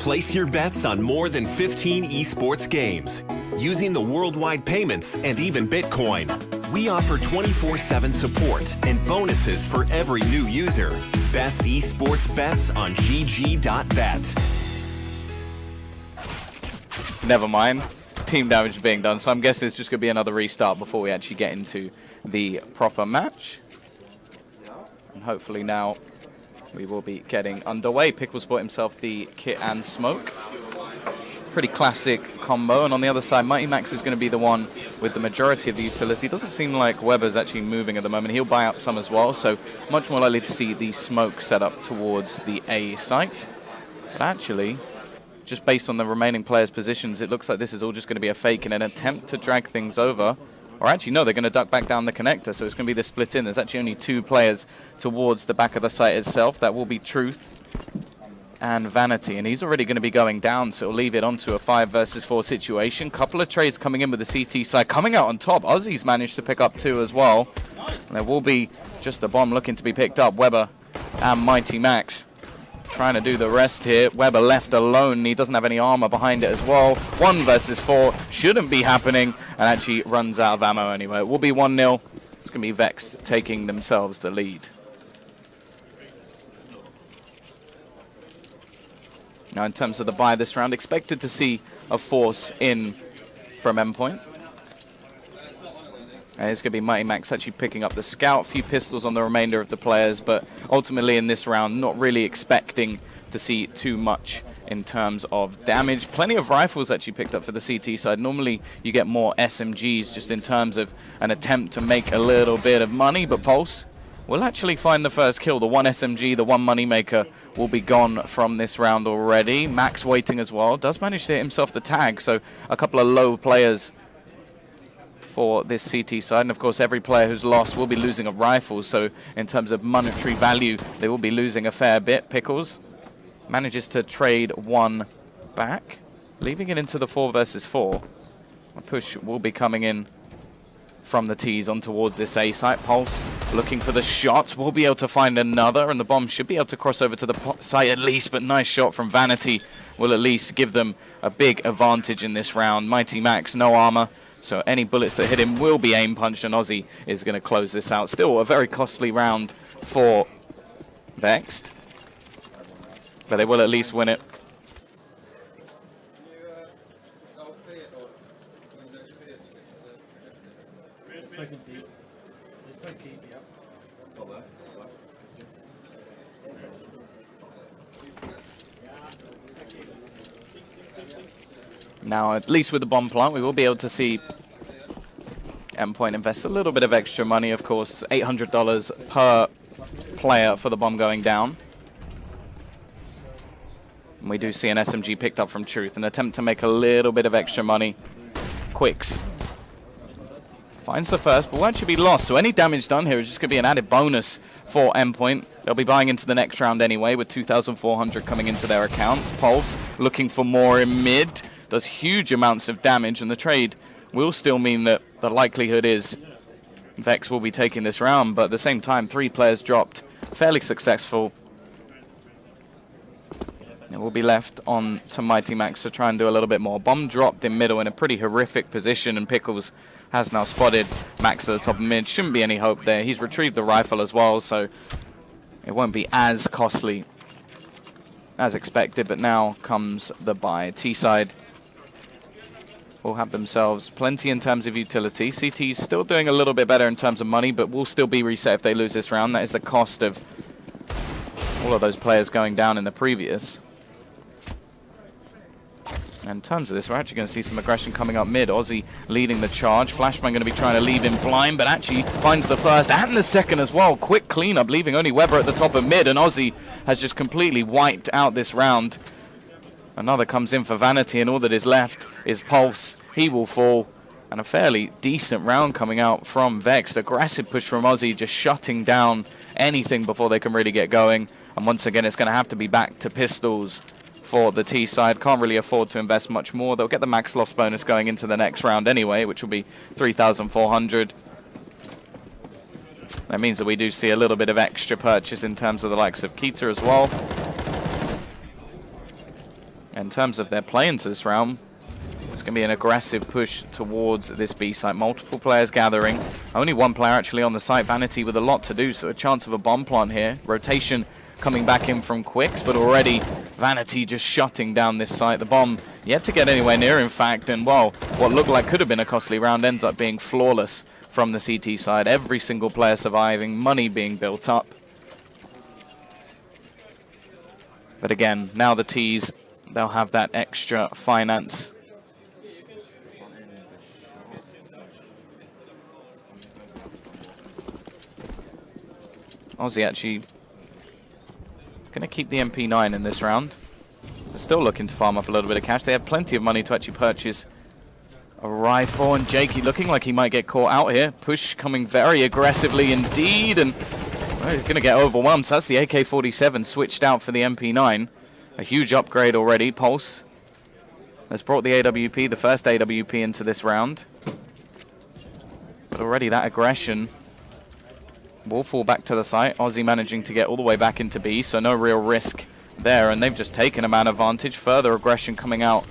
Place your bets on more than 15 esports games. Using the worldwide payments and even Bitcoin. We offer 24/7 support and bonuses for every new user. Best esports bets on GG.Bet. Never mind. Team damage being done, so I'm guessing it's just going to be another restart before we actually get into the proper match. And hopefully now we will be getting underway. Pickles bought himself the kit and smoke. Pretty classic combo. And on the other side, Mighty Max is going to be the one with the majority of the utility. Doesn't seem like Weber's actually moving at the moment. He'll buy up some as well, so much more likely to see the smoke set up towards the A site. But actually, just based on the remaining players' positions, it looks like this is all just going to be a fake in an attempt to drag things over. Or actually, no, they're going to duck back down the connector, so it's going to be the split in. There's actually only 2 players towards the back of the site itself. That will be Truth and Vanity, and he's already going to be going down, so it'll leave it onto a 5 versus 4 situation. Couple of trades coming in with the CT side. Coming out on top, Ozzy's managed to pick up 2 as well. And there will be just a bomb looking to be picked up. Weber and Mighty Max trying to do the rest here. Weber left alone. He doesn't have any armor behind it as well. 1 versus 4 shouldn't be happening, and actually runs out of ammo anyway. It will be 1-0. It's going to be Vexed taking themselves the lead. Now, in terms of the buy this round, expected to see a force in from Endpoint. And it's going to be Mighty Max actually picking up the scout. A few pistols on the remainder of the players, but ultimately in this round, not really expecting to see too much in terms of damage. Plenty of rifles actually picked up for the CT side. Normally, you get more SMGs just in terms of an attempt to make a little bit of money, but Pulse will actually find the first kill. The 1 SMG, the 1 moneymaker will be gone from this round already. Max waiting as well. Does manage to hit himself the tag, so a couple of low players for this CT side. And of course, every player who's lost will be losing a rifle, so in terms of monetary value, they will be losing a fair bit. Pickles manages to trade 1 back, leaving it into the 4 versus 4. A push will be coming in from the T's on towards this A site. Pulse looking for the shot. We'll be able to find another, and the bomb should be able to cross over to the site at least, but nice shot from Vanity will at least give them a big advantage in this round. Mighty Max, no armor, so any bullets that hit him will be aim punched, and Ozzy is going to close this out. Still a very costly round for Vexed, but they will at least win it. Now, at least with the bomb plant, we will be able to see Endpoint invest a little bit of extra money. Of course, $800 per player for the bomb going down. And we do see an SMG picked up from Truth, an attempt to make a little bit of extra money. Quicks finds the first, but will actually be lost. So any damage done here is just going to be an added bonus for Endpoint. They'll be buying into the next round anyway, with 2,400 coming into their accounts. Pulse looking for more in mid. Does huge amounts of damage, and the trade will still mean that the likelihood is Vex will be taking this round, but at the same time, 3 players dropped. Fairly successful. It will be left on to Mighty Max to try and do a little bit more. Bomb dropped in middle in a pretty horrific position, and Pickles has now spotted Max at the top of mid. Shouldn't be any hope there. He's retrieved the rifle as well, so it won't be as costly as expected, but now comes the buy. T-side will have themselves plenty in terms of utility. CT's still doing a little bit better in terms of money, but will still be reset if they lose this round. That is the cost of all of those players going down in the previous. And in terms of this, we're actually going to see some aggression coming up mid. Ozzy leading the charge. Flashman going to be trying to leave him blind, but actually finds the first and the second as well. Quick cleanup, leaving only Weber at the top of mid, and Ozzy has just completely wiped out this round. Another comes in for Vanity, and all that is left is Pulse. He will fall. And a fairly decent round coming out from Vexed. Aggressive push from Ozzy, just shutting down anything before they can really get going. And once again, it's going to have to be back to pistols for the T side. Can't really afford to invest much more. They'll get the max loss bonus going into the next round anyway, which will be 3,400. That means that we do see a little bit of extra purchase in terms of the likes of Keita as well. In terms of their play into this round, it's going to be an aggressive push towards this B site. Multiple players gathering. Only one player actually on the site. Vanity with a lot to do, so a chance of a bomb plant here. Rotation coming back in from Quicks, but already Vanity just shutting down this site. The bomb yet to get anywhere near, in fact, and well, what looked like could have been a costly round ends up being flawless from the CT side. Every single player surviving, money being built up. But again, now the T's, they'll have that extra finance. Aussie actually going to keep the MP9 in this round. They're still looking to farm up a little bit of cash. They have plenty of money to actually purchase a rifle. And Jakey looking like he might get caught out here. Push coming very aggressively indeed. And well, he's going to get overwhelmed. So that's the AK-47 switched out for the MP9. A huge upgrade already. Pulse has brought the AWP, the first AWP into this round. But already that aggression will fall back to the site. Aussie managing to get all the way back into B, so no real risk there. And they've just taken a man advantage. Further aggression coming out.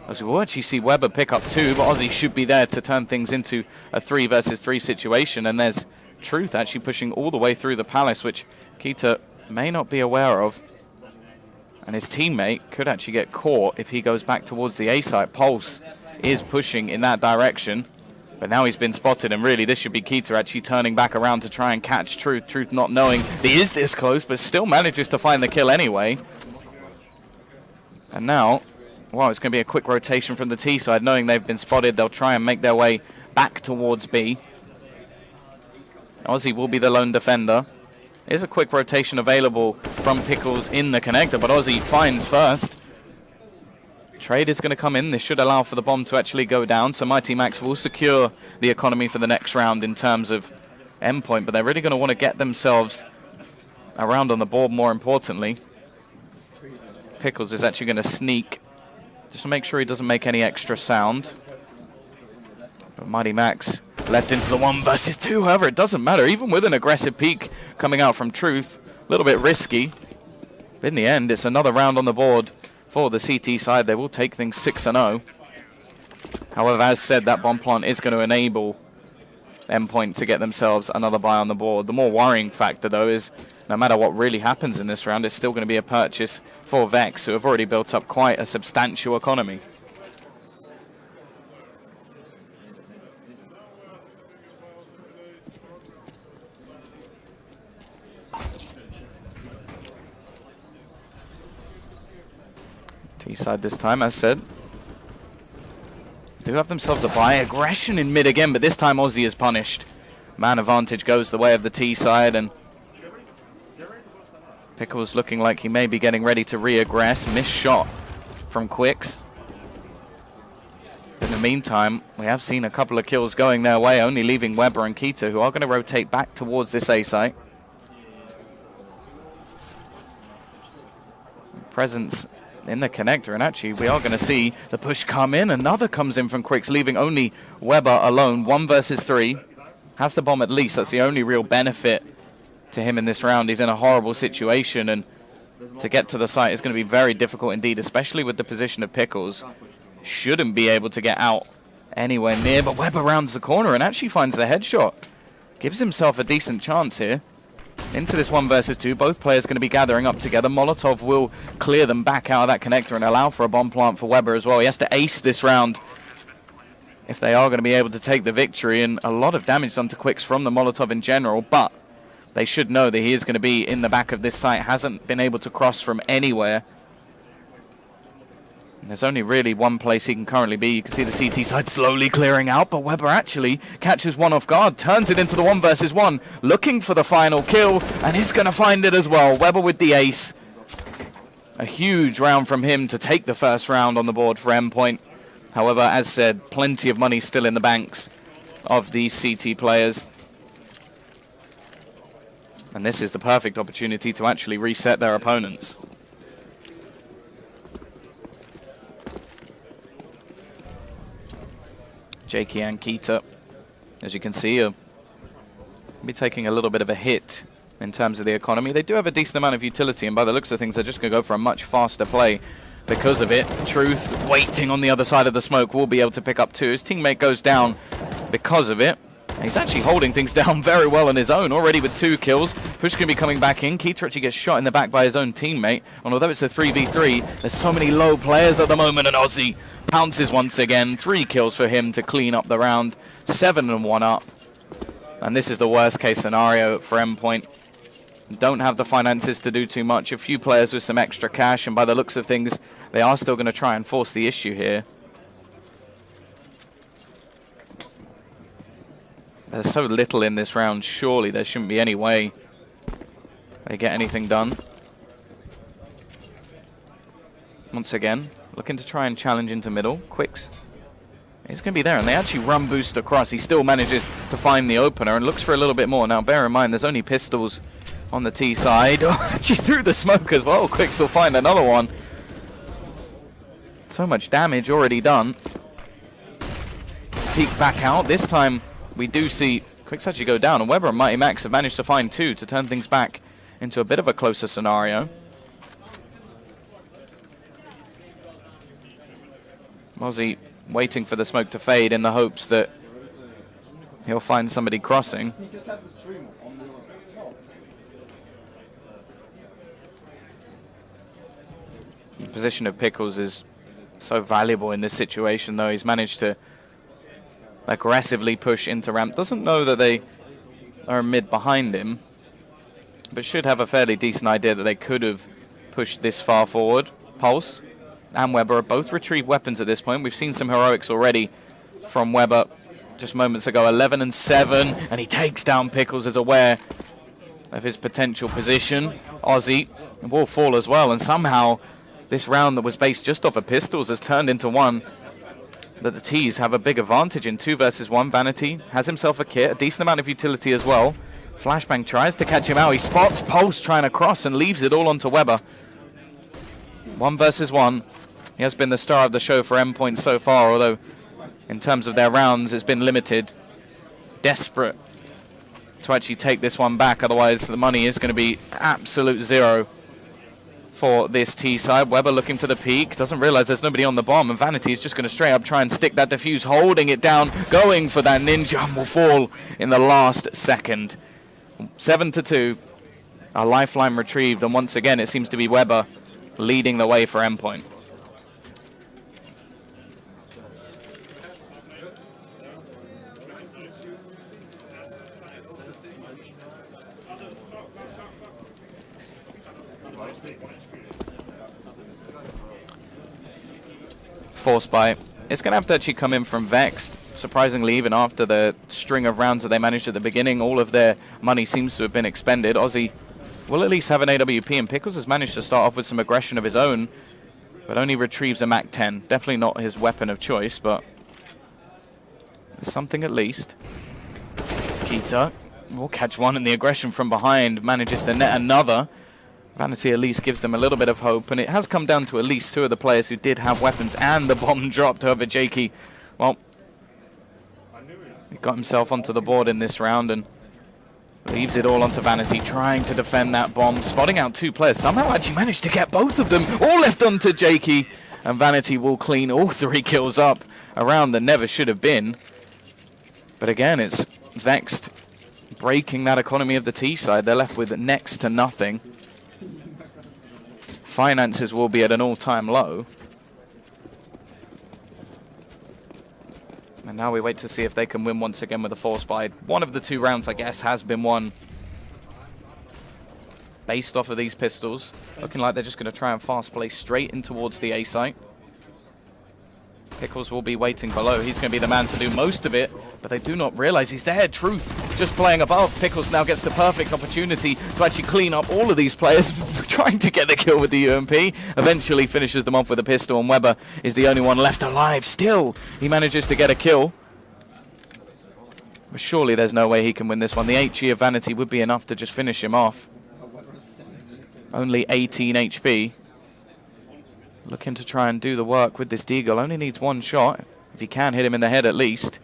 As we will actually see Weber pick up 2, but Aussie should be there to turn things into a 3 versus 3 situation. And there's Truth actually pushing all the way through the palace, which Keita may not be aware of. And his teammate could actually get caught if he goes back towards the A site. Pulse is pushing in that direction. But now he's been spotted, and really this should be Keita actually turning back around to try and catch Truth. Truth not knowing he is this close, but still manages to find the kill anyway. And now, wow, it's going to be a quick rotation from the T side. Knowing they've been spotted, they'll try and make their way back towards B. Aussie will be the lone defender. There's a quick rotation available from Pickles in the connector, but Aussie finds first. Trade is going to come in. This should allow for the bomb to actually go down. So Mighty Max will secure the economy for the next round in terms of Endpoint, but they're really going to want to get themselves around on the board more importantly. Pickles is actually going to sneak just to make sure he doesn't make any extra sound. But Mighty Max left into the 1 versus 2. However, it doesn't matter. Even with an aggressive peek coming out from Truth, a little bit risky. But in the end, it's another round on the board for the CT side. They will take things 6-0. However, as said, that bomb plant is going to enable Endpoint to get themselves another buy on the board. The more worrying factor, though, is no matter what really happens in this round, it's still going to be a purchase for Vexed, who have already built up quite a substantial economy. T-side this time, as said. Do have themselves a buy. Aggression in mid again, but this time Aussie is punished. Man advantage goes the way of the T-side, and Pickles looking like he may be getting ready to re-aggress. Missed shot from Quicks. In the meantime, we have seen a couple of kills going their way, only leaving Weber and Keita, who are going to rotate back towards this A site. Presence in the connector, and actually we are going to see the push come in. Another comes in from Quicks, leaving only Weber alone. 1 versus 3. Has the bomb at least. That's the only real benefit to him in this round. He's in a horrible situation, and to get to the site is going to be very difficult indeed, especially with the position of Pickles. Shouldn't be able to get out anywhere near, but Weber rounds the corner and actually finds the headshot. Gives himself a decent chance here. Into this 1 versus 2, both players going to be gathering up together. Molotov will clear them back out of that connector and allow for a bomb plant for Weber as well. He has to ace this round if they are going to be able to take the victory, and a lot of damage done to Quicks from the Molotov in general, but they should know that he is going to be in the back of this site. Hasn't been able to cross from anywhere. And there's only really one place he can currently be. You can see the CT side slowly clearing out, but Weber actually catches one off guard, turns it into the 1 versus 1, looking for the final kill, and he's going to find it as well. Weber with the ace. A huge round from him to take the first round on the board for Endpoint. However, as said, plenty of money still in the banks of these CT players. And this is the perfect opportunity to actually reset their opponents. Jakey and Keita, as you can see, are be taking a little bit of a hit in terms of the economy. They do have a decent amount of utility, and by the looks of things, they're just going to go for a much faster play. because of it. Truth, waiting on the other side of the smoke, will be able to pick up 2. His teammate goes down because of it. And he's actually holding things down very well on his own, already with 2 kills. Push can be coming back in. Keita actually gets shot in the back by his own teammate. And although it's a 3v3, there's so many low players at the moment, and Aussie pounces once again. 3 kills for him to clean up the round. 7 and 1 up. And this is the worst case scenario for Endpoint. Don't have the finances to do too much. A few players with some extra cash, and by the looks of things, they are still going to try and force the issue here. There's so little in this round, surely there shouldn't be any way they get anything done. Once again, looking to try and challenge into middle. Quicks. He's going to be there, and they actually run boost across. He still manages to find the opener and looks for a little bit more. Now, bear in mind, there's only pistols on the T side. Oh, actually threw the smoke as well. Quicks will find another one. So much damage already done. Peek back out. This time, we do see Quicks actually go down, and Weber and Mighty Max have managed to find 2 to turn things back into a bit of a closer scenario. Mozzie waiting for the smoke to fade in the hopes that he'll find somebody crossing. The position of Pickles is so valuable in this situation, though. He's managed to aggressively push into ramp. Doesn't know that they are mid behind him, but should have a fairly decent idea that they could have pushed this far forward. Pulse and Weber have both retrieved weapons at this point. We've seen some heroics already from Weber just moments ago. 11 and 7, and he takes down Pickles, is aware of his potential position. Aussie will fall as well, and somehow this round that was based just off of pistols has turned into one that the T's have a big advantage in. 2 versus 1. Vanity has himself a kit, a decent amount of utility as well. Flashbang tries to catch him out. He spots Pulse trying to cross and leaves it all onto Weber. 1 versus 1. He has been the star of the show for Endpoint so far, although in terms of their rounds it's been limited. Desperate to actually take this one back, otherwise the money is going to be absolute zero for this T side. Weber looking for the peak, doesn't realize there's nobody on the bomb, and Vanity is just going to straight up try and stick that defuse, holding it down, going for that ninja, and will fall in the last second. 7 to 2, a lifeline retrieved, and once again it seems to be Weber leading the way for Endpoint. Force buy. It's going to have to actually come in from Vexed. Surprisingly, even after the string of rounds that they managed at the beginning, all of their money seems to have been expended. Aussie will at least have an AWP, and Pickles has managed to start off with some aggression of his own, but only retrieves a MAC-10. Definitely not his weapon of choice, but something at least. Keita will catch one, and the aggression from behind manages to net another. Vanity at least gives them a little bit of hope, and it has come down to at least 2 of the players who did have weapons, and the bomb dropped over Jakey. Well, he got himself onto the board in this round and leaves it all onto Vanity, trying to defend that bomb, spotting out 2 players. Somehow actually managed to get both of them, all left onto Jakey, and Vanity will clean all 3 kills up. A round that never should have been. But again, it's Vexed breaking that economy of the T side. They're left with next to nothing. Finances will be at an all-time low. And now we wait to see if they can win once again with a force buy. One of the 2 rounds, I guess, has been won based off of these pistols. Looking like they're just going to try and fast play straight in towards the A site. Pickles will be waiting below. He's going to be the man to do most of it, but they do not realize he's there. Truth just playing above. Pickles now gets the perfect opportunity to actually clean up all of these players, trying to get the kill with the UMP. Eventually finishes them off with a pistol, and Weber is the only one left alive. Still, he manages to get a kill. But surely there's no way he can win this one. The HE of Vanity would be enough to just finish him off. Only 18 HP. Looking to try and do the work with this Deagle. Only needs 1 shot. If he can hit him in the head at least.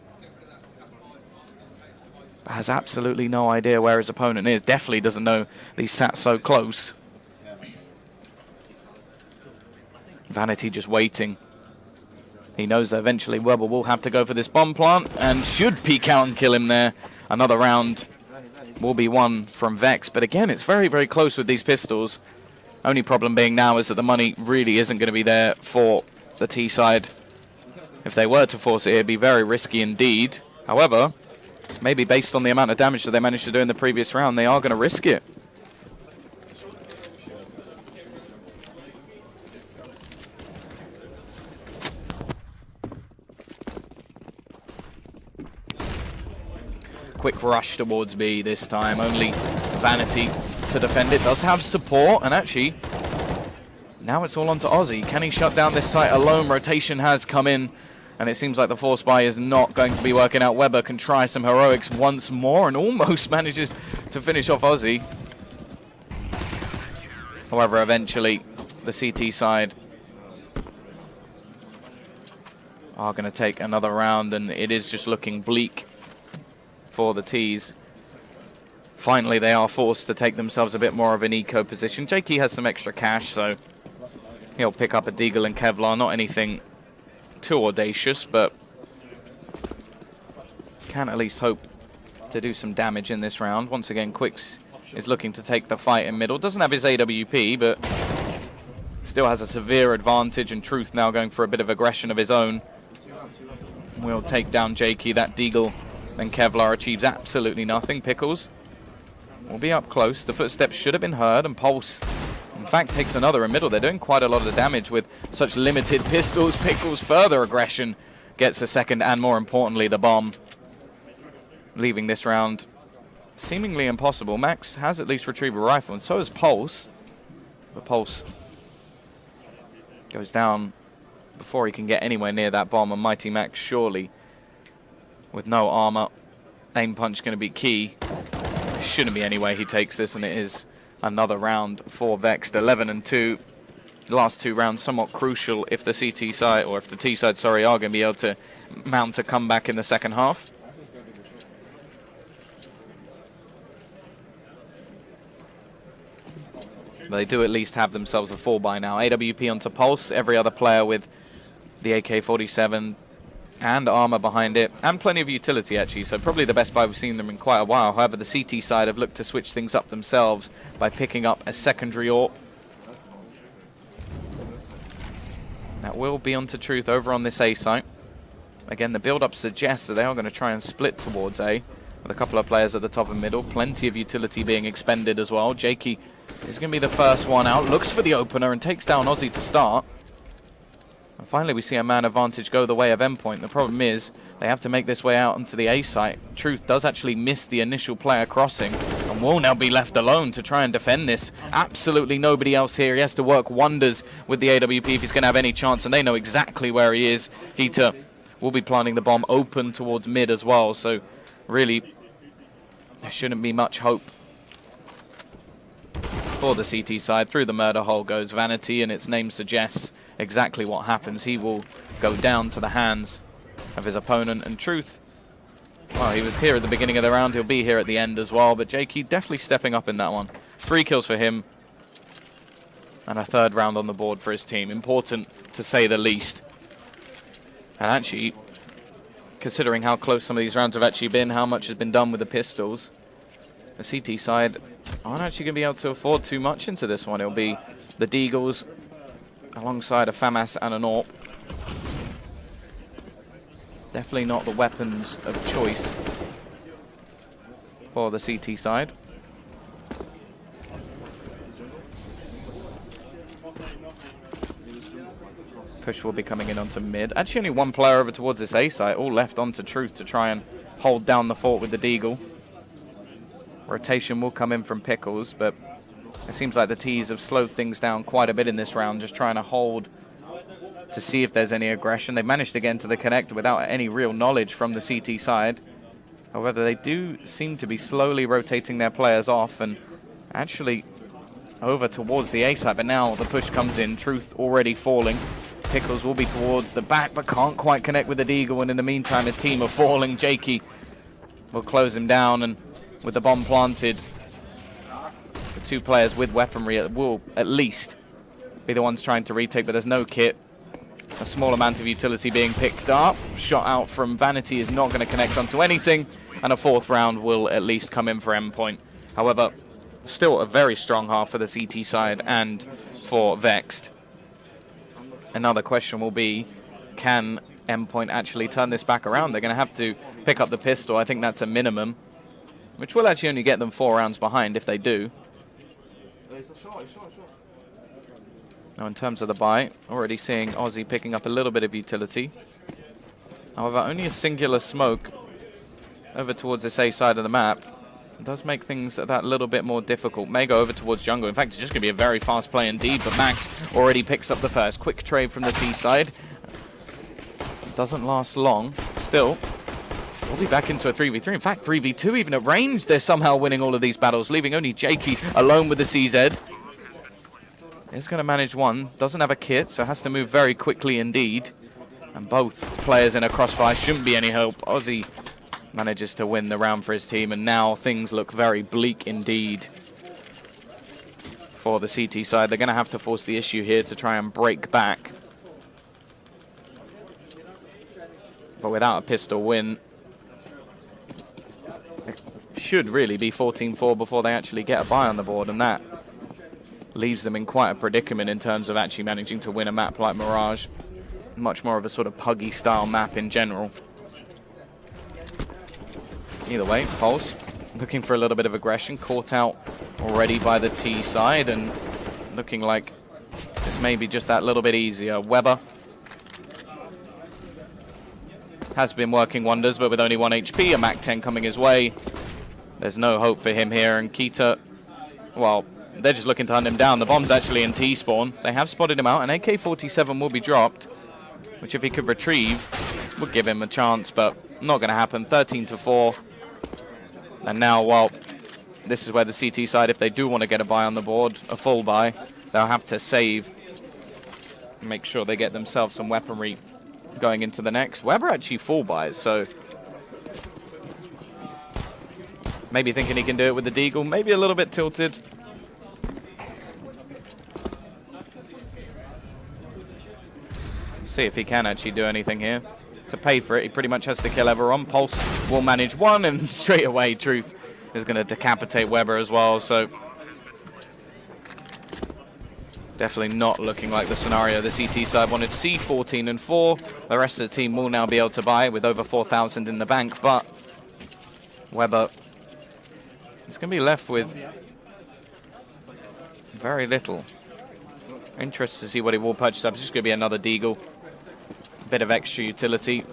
But has absolutely no idea where his opponent is. Definitely doesn't know that he's sat so close. Vanity just waiting. He knows that eventually Weber will have to go for this bomb plant and should peek out and kill him there. Another round will be won from Vex. But again, it's very, very close with these pistols. Only problem being now is that the money really isn't going to be there for the T side. If they were to force it, it'd be very risky indeed. However, maybe based on the amount of damage that they managed to do in the previous round, they are going to risk it. Quick rush towards B this time. Only Vanity to defend it. Does have support, and actually, now it's all on to Ozzy. Can he shut down this site alone? Rotation has come in, and it seems like the force buy is not going to be working out. Weber can try some heroics once more and almost manages to finish off Ozzy. However, eventually, the CT side are going to take another round, and it is just looking bleak for the T's. Finally, they are forced to take themselves a bit more of an eco position. Jakey has some extra cash, so he'll pick up a Deagle and Kevlar. Not anything too audacious, but can at least hope to do some damage in this round. Once again, Quicks is looking to take the fight in middle. Doesn't have his AWP, but still has a severe advantage, and Truth now going for a bit of aggression of his own. We'll take down Jakey. That Deagle and Kevlar achieves absolutely nothing. Pickles will be up close. The footsteps should have been heard, and Pulse, in fact, takes another in middle. They're doing quite a lot of damage with such limited pistols. Pickles, further aggression, gets a second, and more importantly, the bomb. Leaving this round seemingly impossible. Max has at least retrieved a rifle, and so has Pulse. But Pulse goes down before he can get anywhere near that bomb, and Mighty Max surely, with no armor, aim punch going to be key. Shouldn't be any way he takes this, and it is another round for Vexed. 11-2. The last two rounds somewhat crucial if the CT side, or if the T side, sorry, are going to be able to mount a comeback in the second half. But they do at least have themselves a 4-buy now. AWP onto Pulse. Every other player with the AK-47 and armor behind it, and plenty of utility actually, so probably the best buy we've seen them in quite a while. However, the CT side have looked to switch things up themselves by picking up a secondary AWP. That will be onto Truth over on this A site. Again, the build-up suggests that they are going to try and split towards A, with a couple of players at the top and middle. Plenty of utility being expended as well. Jakey is going to be the first one out, looks for the opener and takes down Ozzy to start. And finally, we see a man advantage go the way of Endpoint. The problem is they have to make this way out onto the A site. Truth does actually miss the initial player crossing and will now be left alone to try and defend this. Absolutely nobody else here. He has to work wonders with the AWP if he's going to have any chance, and they know exactly where he is. Heater will be planting the bomb open towards mid as well, so really there shouldn't be much hope for the CT side. Through the murder hole goes Vanity, and its name suggests exactly what happens. He will go down to the hands of his opponent, and Truth, well, he was here at the beginning of the round, he'll be here at the end as well, but Jakey definitely stepping up in that one. 3 kills for him, and a third round on the board for his team. Important, to say the least. And actually, considering how close some of these rounds have actually been, how much has been done with the pistols, the CT side aren't actually going to be able to afford too much into this one. It'll be the Deagles alongside a FAMAS and an AWP. Definitely not the weapons of choice for the CT side. Push will be coming in onto mid. Actually, only one player over towards this A site, all left onto Truth to try and hold down the fort with the Deagle. Rotation will come in from Pickles, but it seems like the T's have slowed things down quite a bit in this round, just trying to hold to see if there's any aggression. They managed to get into the connect without any real knowledge from the CT side. However, they do seem to be slowly rotating their players off and actually over towards the A side, but now the push comes in. Truth already falling. Pickles will be towards the back, but can't quite connect with the Deagle, and in the meantime his team are falling. Jakey will close him down, and with the bomb planted, the 2 players with weaponry will at least be the ones trying to retake, but there's no kit. A small amount of utility being picked up. Shot out from Vanity is not going to connect onto anything, and a 4th round will at least come in for Endpoint. However, still a very strong half for the CT side and for Vexed. Another question will be, can Endpoint actually turn this back around? They're going to have to pick up the pistol. I think that's a minimum, which will actually only get them 4 rounds behind if they do. Now, in terms of the buy, already seeing Aussie picking up a little bit of utility. However, only a singular smoke over towards this A side of the map does make things that little bit more difficult. May go over towards jungle. In fact, it's just going to be a very fast play indeed, but Max already picks up the first. Quick trade from the T side. Doesn't last long. Still, we'll be back into a 3v3. In fact, 3v2 even at range. They're somehow winning all of these battles, leaving only Jakey alone with the CZ. Is going to manage one. Doesn't have a kit, so has to move very quickly indeed. And both players in a crossfire. Shouldn't be any help. Aussie manages to win the round for his team, and now things look very bleak indeed for the CT side. They're going to have to force the issue here to try and break back. But without a pistol win, it should really be 14-4 before they actually get a buy on the board, and that leaves them in quite a predicament in terms of actually managing to win a map like Mirage. Much more of a sort of puggy style map in general. Either way, Pulse looking for a little bit of aggression, caught out already by the T side, and looking like this may be just that little bit easier. Weber has been working wonders, but with only 1 HP, a Mac 10 coming his way, there's no hope for him here. And Keita, well, they're just looking to hunt him down. The bomb's actually in T-spawn. They have spotted him out. An AK-47 will be dropped, which if he could retrieve, would give him a chance, but not going to happen. 13-4. And now, well, this is where the CT side, if they do want to get a buy on the board, a full buy, they'll have to save. Make sure they get themselves some weaponry going into the next. Weber actually full buys, so maybe thinking he can do it with the Deagle. Maybe a little bit tilted. See if he can actually do anything here. To pay for it, he pretty much has to kill everyone. Pulse will manage one, and straight away Truth is going to decapitate Weber as well. So definitely not looking like the scenario the CT side wanted to see. 14-4. The rest of the team will now be able to buy with over 4,000 in the bank, but Weber is going to be left with very little. Interested to see what he will purchase up. It's just going to be another Deagle. Bit of extra utility,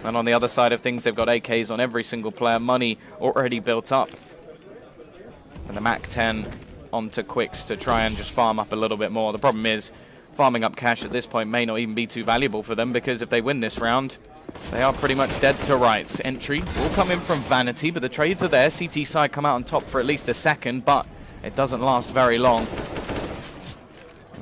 and on the other side of things, they've got AKs on every single player, money already built up, and the Mac 10 onto Quicks to try and just farm up a little bit more. The problem is farming up cash at this point may not even be too valuable for them, because if they win this round, they are pretty much dead to rights. Entry will come in from Vanity, but the trades are there. CT side come out on top for at least a second, but it doesn't last very long.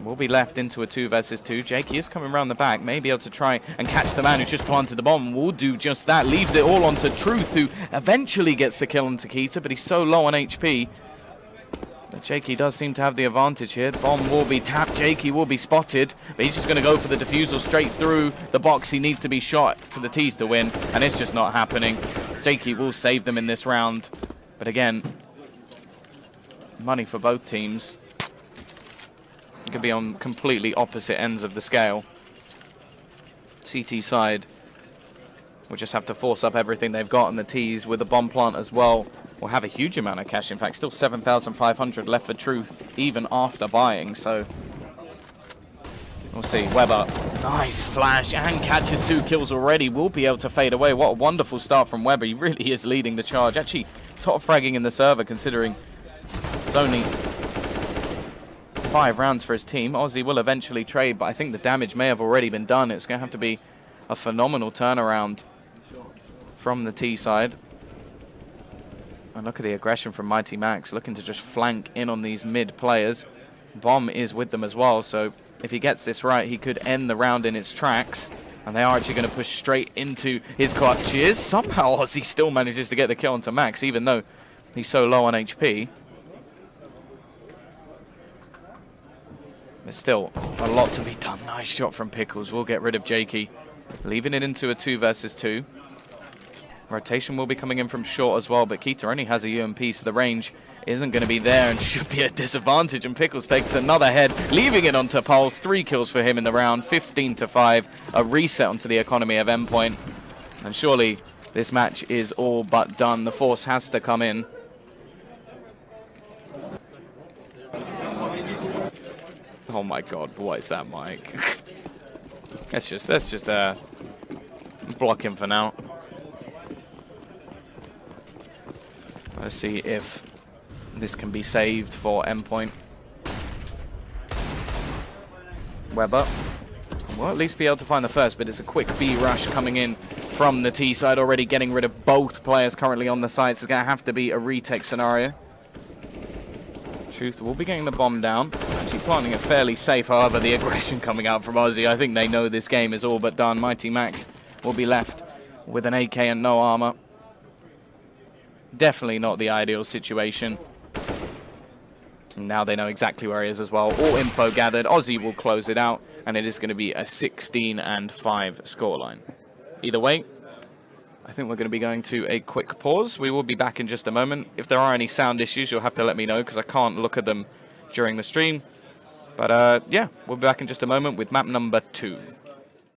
Will be left into a 2 versus 2. Jakey is coming around the back, may be able to try and catch the man who's just planted the bomb. Will do just that, leaves it all onto Truth, who eventually gets the kill on Keita, but he's so low on HP that Jakey does seem to have the advantage here. The bomb will be tapped, Jakey will be spotted, but he's just going to go for the defusal straight through the box. He needs to be shot for the T's to win, and it's just not happening. Jakey will save them in this round, but again, money for both teams. It could be on completely opposite ends of the scale. CT side will just have to force up everything they've got, and the T's with the bomb plant as well will have a huge amount of cash. In fact, still 7,500 left for Truth, even after buying, so we'll see. Weber, nice flash, and catches 2 kills already. Will be able to fade away. What a wonderful start from Weber. He really is leading the charge. Actually, top fragging in the server, considering it's only 5 rounds for his team. Aussie will eventually trade, but I think the damage may have already been done. It's going to have to be a phenomenal turnaround from the T side. And look at the aggression from Mighty Max, looking to just flank in on these mid players. Bomb is with them as well, so if he gets this right, he could end the round in its tracks. And they are actually going to push straight into his clutches. Somehow Aussie still manages to get the kill onto Max, even though he's so low on HP. There's still a lot to be done. Nice shot from Pickles. We'll get rid of Jakey, leaving it into a 2 versus 2. Rotation will be coming in from short as well, but Keita only has a UMP, so the range isn't going to be there and should be at disadvantage. And Pickles takes another head, leaving it onto Pulse. 3 kills for him in the round, 15-5. A reset onto the economy of Endpoint. And surely this match is all but done. The force has to come in. Oh my god, what is that, Mike? let's just block him for now. Let's see if this can be saved for Endpoint. Weber will at least be able to find the first, but it's a quick B rush coming in from the T side, already getting rid of both players currently on the side. So it's going to have to be a retake scenario. Truth will be getting the bomb down. Actually planting it fairly safe, however, the aggression coming out from Aussie. I think they know this game is all but done. Mighty Max will be left with an AK and no armor. Definitely not the ideal situation. Now they know exactly where he is as well. All info gathered. Aussie will close it out, and it is going to be a 16-5 scoreline. Either way, I think we're going to be going to a quick pause. We will be back in just a moment. If there are any sound issues, you'll have to let me know because I can't look at them during the stream. But yeah, we'll be back in just a moment with map number 2.